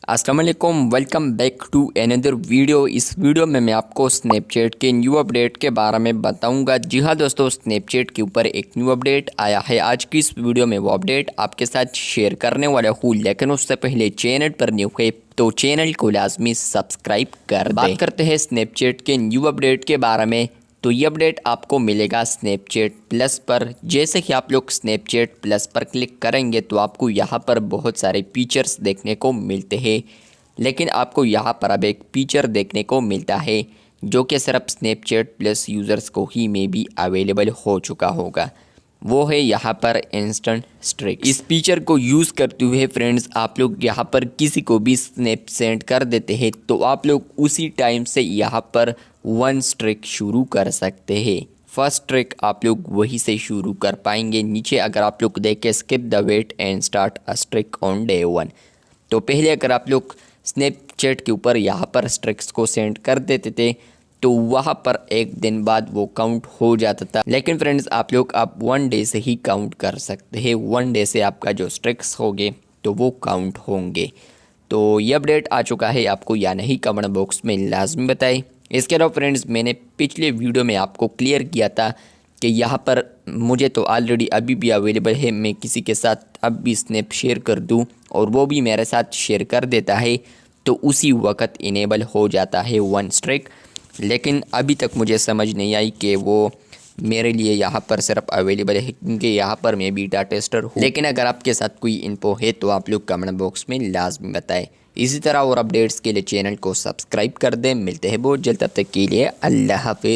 अस्सलाम वालेकुम, welcome back to another video. इस वीडियो में मैं आपको स्नैपचैट के न्यू अपडेट के बारे में बताऊंगा। जी हाँ दोस्तों, स्नैपचैट के ऊपर एक न्यू अपडेट आया है। आज की इस वीडियो में वो अपडेट आपके साथ शेयर करने वाला हूँ, लेकिन उससे पहले चैनल पर न्यू है तो चैनल को लाजमी सब्सक्राइब कर दें। बात करते हैं स्नैपचैट के न्यू अपडेट के बारे में। तो ये अपडेट आपको मिलेगा स्नैपचैट प्लस पर। जैसे कि आप लोग स्नैपचैट प्लस पर क्लिक करेंगे तो आपको यहाँ पर बहुत सारे फीचर्स देखने को मिलते हैं, लेकिन आपको यहाँ पर अब एक फीचर देखने को मिलता है जो कि सिर्फ स्नैपचैट प्लस यूज़र्स को ही में भी अवेलेबल हो चुका होगा। वो है यहाँ पर इंस्टेंट स्ट्रिक। इस फीचर को यूज़ करते हुए फ्रेंड्स, आप लोग यहाँ पर किसी को भी स्नैप सेंड कर देते हैं तो आप लोग उसी टाइम से यहाँ पर 1 स्ट्रिक शुरू कर सकते हैं। फर्स्ट ट्रिक आप लोग वही से शुरू कर पाएंगे। नीचे अगर आप लोग देखें skip the wait and start a streak on day 1, तो पहले अगर आप लोग स्नैपचैट के ऊपर यहाँ पर स्ट्रिक्स को सेंड कर देते थे तो वहाँ पर एक दिन बाद वो काउंट हो जाता था। लेकिन फ्रेंड्स, आप लोग अब 1 डे से ही काउंट कर सकते हैं। 1 डे से आपका जो स्ट्रिक्स होंगे तो वो काउंट होंगे। तो ये अपडेट आ चुका है, आपको या नहीं कमेंट बॉक्स में लाजमी बताएं। इसके अलावा फ्रेंड्स, मैंने पिछले वीडियो में आपको क्लियर किया था कि यहाँ पर मुझे तो ऑलरेडी अभी भी अवेलेबल है, मैं किसी के साथ अब भी स्नैप शेयर कर दूँ और वो भी मेरे साथ शेयर कर देता है तो उसी वक्त इनेबल हो जाता है 1 स्ट्रिक। लेकिन अभी तक मुझे समझ नहीं आई कि वो मेरे लिए यहाँ पर सिर्फ अवेलेबल है क्योंकि यहाँ पर मैं बीटा टेस्टर हूँ। लेकिन अगर आपके साथ कोई इन्फो है तो आप लोग कमेंट बॉक्स में लाजमी बताएं। इसी तरह और अपडेट्स के लिए चैनल को सब्सक्राइब कर दें। मिलते हैं बहुत जल्द, तब तक के लिए अल्लाह हाफिज़।